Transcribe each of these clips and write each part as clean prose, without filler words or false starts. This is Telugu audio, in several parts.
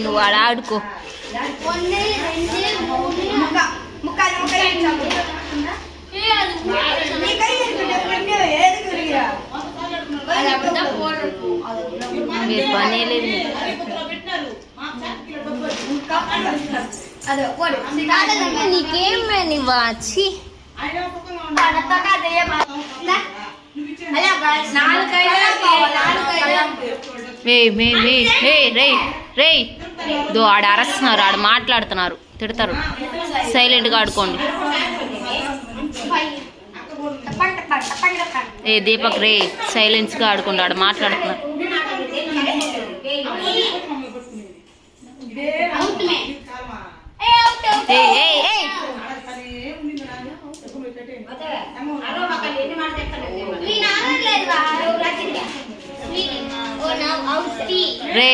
నువ్వు ఆడ ఆడుకో. మీరు పని లేదు. నీకేం వాచి దో ఆడ అరస్తున్నారు, ఆడ మాట్లాడుతున్నారు, తిడతారు. సైలెంట్గా ఆడుకోండి. ఏ దీపక్ రే సైలెన్స్గా ఆడుకోండి, ఆడ మాట్లాడుతున్నారు. రే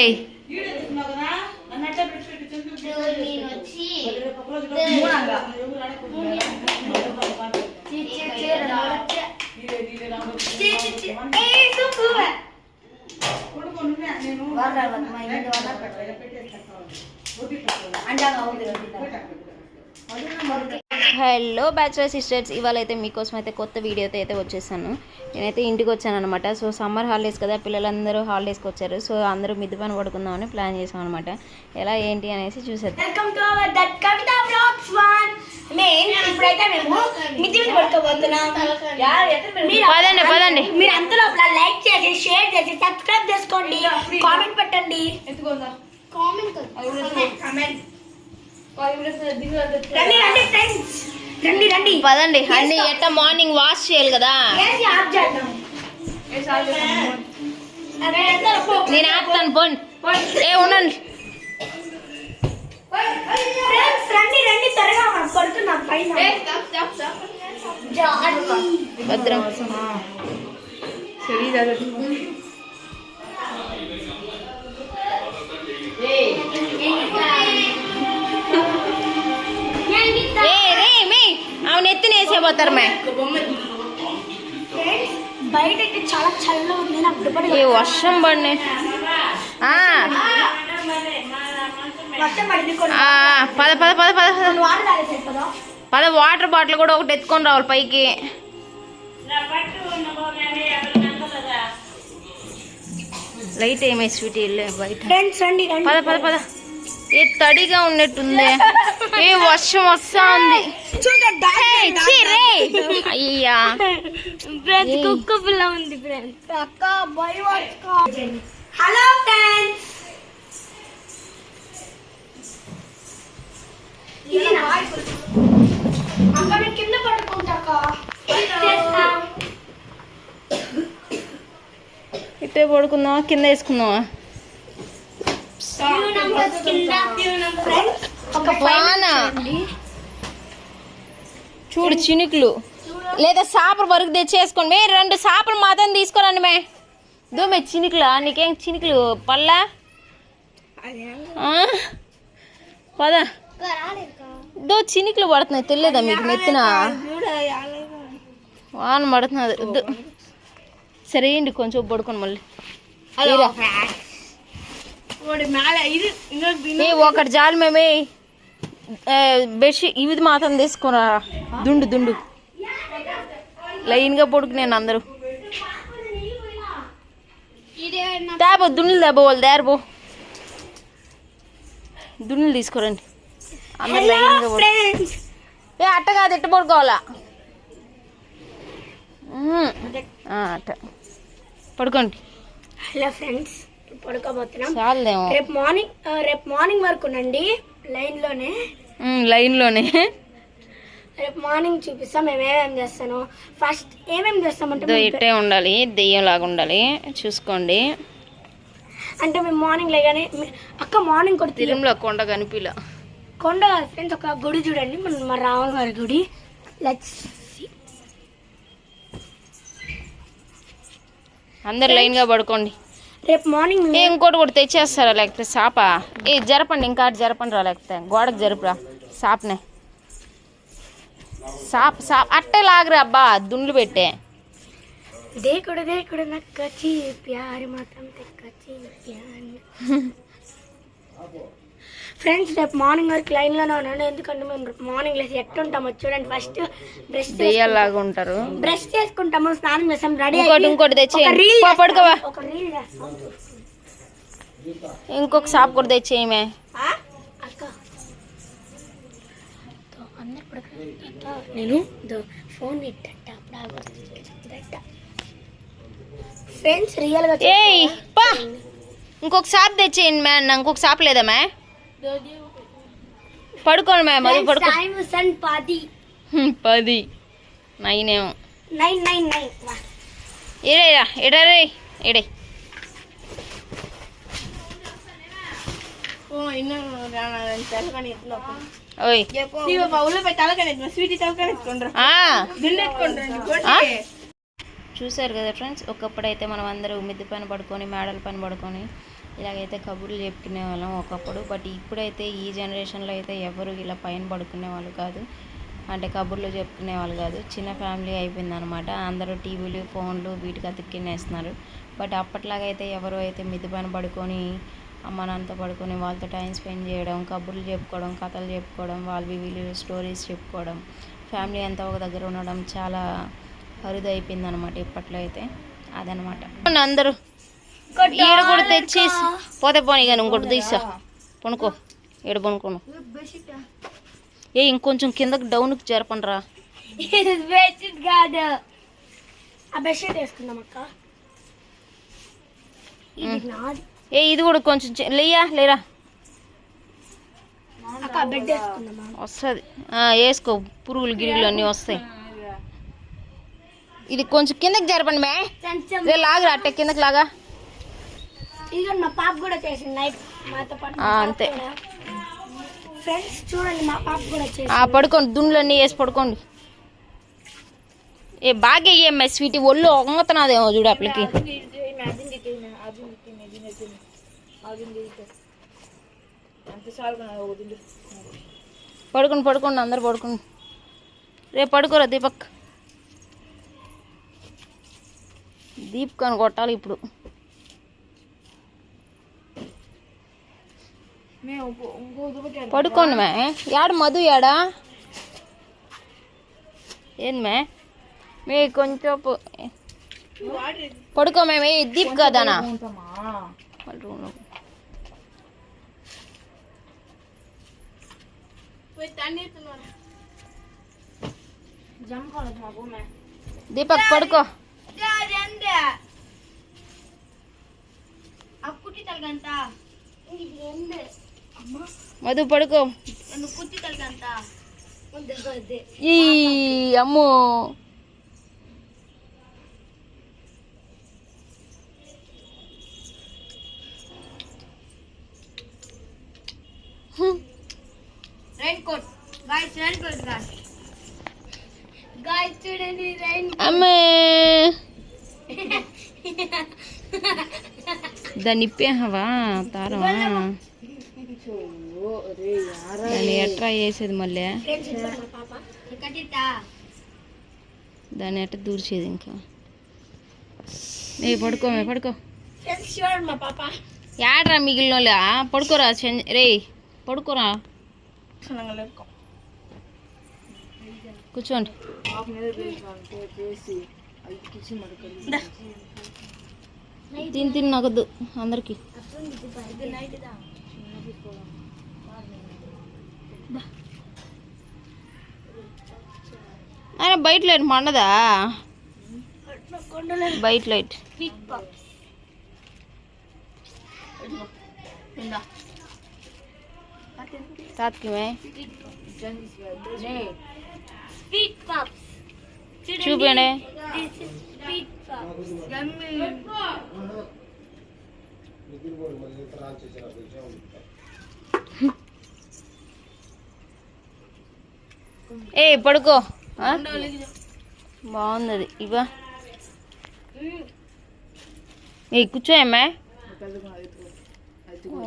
హలో బ్యాచులర్ సిస్టర్స్, ఇవాళ అయితే మీకోసం అయితే కొత్త వీడియోతో అయితే వచ్చేసాను. నేనైతే ఇంటికి వచ్చాను అనమాట. సో సమ్మర్ హాలిడేస్ కదా, పిల్లలందరూ హాలిడేస్కి వచ్చారు. సో అందరూ మిద్ది పని పడుకుందామని ప్లాన్ చేసాం అనమాట. ఎలా ఏంటి అనేసి చూసేద్దాం. పదండి పదండి, మీరు అంతలో లైక్ చేసి షేర్ చేసి సబ్స్క్రైబ్ చేసుకోండి, కామెంట్ పెట్టండి. పదండి. అన్ని ఎట్లా మార్నింగ్ వాష్ చేయాలి కదా. నేను ఆపుతాను, పోండి. ఏ ఉండండి, భద్రం. అవును ఎత్తినేసేపోతారు మే. బయట చాలా చల్లగా ఉంది, వర్షం పడి పద పద పద పద పద. వాటర్ బాటిల్ కూడా ఒకటి ఎత్తుకొని రావాలి పైకి. లైట్ ఏమే స్వీట్ బయట. పద పద పద. ఏ తడిగా ఉన్నట్టుంది, ఏ వర్షం వస్తా ఉంది. అయ్యా కుక్క పిల్ల ఉంది. హలో ఫ్రెండ్స్, కింద పడుకుంటాక ఇట్టే పడుకుందామా, కింద వేసుకుందామా? చూడు చినుకులు. లేదా సాపలు వరకు తెచ్చేసుకోండి మే. 2 సాపలు మాత్రం తీసుకోరండి మే. మే చినుకులా, నీకేం చినుకులు పల్లా? పదా చినుకులు పడుతున్నాయి, తెలియదా మీకు? నెత్తిన వాన పడుతున్నది. సరే ఏంటి, కొంచెం పడుకోండి మళ్ళీ. ఒకటి జాలి మేమే బెడ్షీట్ ఇవి మాత్రం తీసుకురా. దుండు దుండు లైన్గా పడుకునేను. అందరూ తేబో దుండులు తేబో, వాళ్ళు తేరబో దుండులు తీసుకురండి. అందరు లైన్గా పడు. అట్ట కాదు, ఎట్ట పడుకోవాలా? అట్ట పడుకోండి. హలో ఫ్రెండ్స్, పడుకోబోతున్నాం. చాలేమో. రేపు మార్నింగ్ వరకు ఉండండి లైన్లోనే. రేపు మార్నింగ్ చూపిస్తాం మేము ఏమేమి చేస్తాను. ఫస్ట్ ఏమేమి చేస్తామంటే ఇట్టే ఉండాలి, దెయ్యంలాగా ఉండాలి, చూసుకోండి. అంటే మేము మార్నింగ్ లేగానే అక్క మార్నింగ్ కూడా తిరుమల కొండ కనిపిలా. కొండ ఫ్రెండ్స్ ఒక గుడి చూడండి, మన రావణ గారి గుడి. అందరు లైన్గా పడుకోండి. రేపు మార్నింగ్ ఇంకోటి కూడా తెచ్చేస్తారా? లేకపోతే సాప జరపండి, ఇంకా జరపండి రా, లేకపోతే గోడకు జరుపురా సాప్నే. సాప్ అట్టే లాగరా అబ్బా, దుండ్లు పెట్టే. దేకుడు నక్కచి ప్యారి మాత్రం తెక్కచి ఫ్రెండ్స్ రేపు మార్నింగ్ వరకు లైన్లోనే ఉన్నాను, ఎందుకంటే మేము మార్నింగ్ లేసి ఎట్టుంటామో చూడండి. ఫస్ట్ దెయ్యాలాగా ఉంటారు. బ్రష్ చేసుకుంటాము, స్నానం చేస్తాం, రెడీ ఇంకోటి తెచ్చి పడుకోవా. ఇంకొక షాప్ కూడా తెచ్చేయమే అక్క. నేను ఫోన్ ఫ్రెండ్స్ రియల్ గా ఏయ్ పా, ఇంకొక షాప్ తెచ్చేయండి మ్యా. ఇంకొక షాప్ లేదా మ్యా? పడుకోండి మ్యా. మళ్ళీ పడుకో. 10 9 ఏమో. 9 ఏడేరా ఏడే ఏడే. ఓయ్ చూసారు కదా ఫ్రెండ్స్, ఒకప్పుడైతే మనం అందరూ మిద్దె పైన పడుకొని మేడల పైన పడుకొని ఇలాగైతే కబుర్లు చెప్పుకునే వాళ్ళం ఒకప్పుడు. బట్ ఇప్పుడైతే ఈ జనరేషన్లో అయితే ఎవరు ఇలా పైన పడుకునే వాళ్ళు కాదు, అంటే కబుర్లు చెప్పుకునే వాళ్ళు కాదు. చిన్న ఫ్యామిలీ అయిపోయిందనమాట. అందరూ టీవీలు ఫోన్లు వీటికి అతికినేస్తున్నారు. బట్ అప్పట్లాగైతే ఎవరు అయితే మిద్దె పైన పడుకొని అమ్మ నాన్నతో పడుకొని వాళ్ళతో టైం స్పెండ్ చేయడం, కబుర్లు చెప్పుకోవడం, కథలు చెప్పుకోవడం, వీళ్ళు స్టోరీస్ చెప్పుకోవడం, ఫ్యామిలీ అంతా ఒక దగ్గర ఉండడం చాలా అరుదు అయిపోయింది అనమాట ఇప్పట్లో అయితే. అదనమాట అందరూ ఈడ కూడా తెచ్చి పోతే పోనీ కానీ ఇంకోటి తీసా పనుకో. ఈడ పనుకోను. ఇంకొంచెం కిందకి డౌన్కి జరపండిరా. ఇది కూడా కొంచెం లేరా వస్తుంది. వేసుకో, పురుగులు గిరుగులు అన్నీ వస్తాయి. ఇది కొంచెం కిందకి జరపండి మే. లాగరా అట్టే కిందకి లాగా. మా పాప కూడా చేసింది నైట్ మాతో పాటు. అంతే ఫ్రెండ్స్ చూడండి, మా పాప కూడా చేసింది. పడుకోండి, దుండ్లన్నీ వేసి పడుకోండి. బాగా వేయమ్మ స్వీట్, ఒళ్ళు ఒంగతనాదేమో చూడు అప్పటికి. పడుకోండి అందరు పడుకోండి. రేపు పడుకోరా దీపక్. దీపికను కొట్టాలి ఇప్పుడు. పడుకోండి మే. యాడ మధు యాడా ఏంది మే కొంచెం పడుకో మేమే. దీప్ కదానా దీపక్ పడుకో. మధు పడుకో. ఈ అమ్మో చూడండి అమ్మే. దాన్ని ఇప్పేవా తారవా? దాన్ని ఎట్లా వేసేది మళ్ళీ? దాన్ని ఎట్లా దూర్చేది ఇంకా? పడుకో యాడ్రా మిగిలిన పడుకోరా. రే పడుకోరా, కూర్చోండి. తిని నాకొద్దు అందరికి. ఆయన బయట లైట్ మండదా? బయట లైట్ తాతకిమే చూపండి. పడుకో. బాగుంది అది. ఇవా కూర్చోయమ్మా.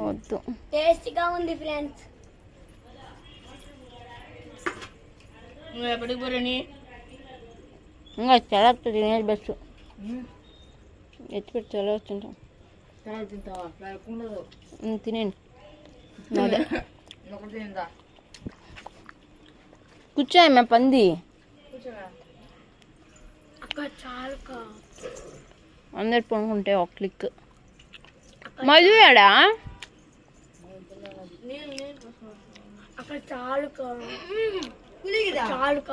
వద్దు, టేస్టీగా ఉంది ఫ్రెండ్స్. ఇంకా చదవద్దు, తినేది బెస్ట్. ఎత్తిపెట్టి చాలా వచ్చింటాం చాలా తింటావా ఉండదు తినండి అదే ఒకటి తిందా కూర్చోయమ్మా పంది అక్క చాలుక అందరు పనుకుంటే ఒక క్లిక్ మధువాడా అక్క చాలుక చాలుక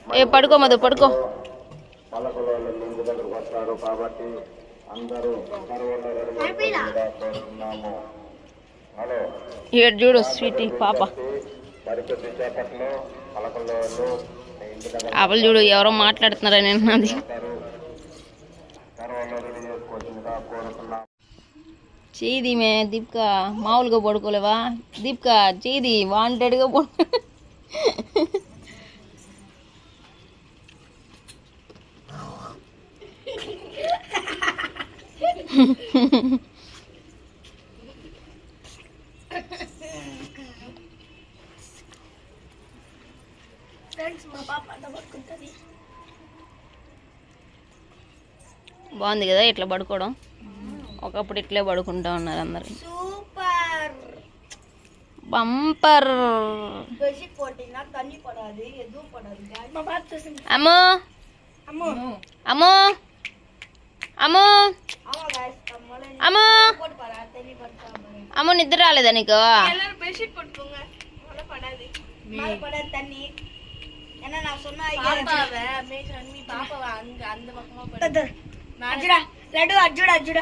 ఏ పడుకో మధు పడుకో ఏడు చూడు స్వీటీ పాప ఆపలు చూడు ఎవరో మాట్లాడుతున్నారని అన్నది చేది మే దీపిక మామూలుగా పడుకోలేవా దీపిక చేది వాంటెడ్గా పడు ఫ్రెండ్స్ మా పాప అట్ట పడుకుంటుంది. బాగుంది కదా ఇట్లా పడుకోవడం. ఒకప్పుడు ఇట్లే పడుకుంటా ఉన్నారు అందరు. Super bumper. అమ్మో అమ్మో అమ్మో అమ్మో అమ్మో నిద్ర రాలేదా నీకు? లడ్డు అర్జుడ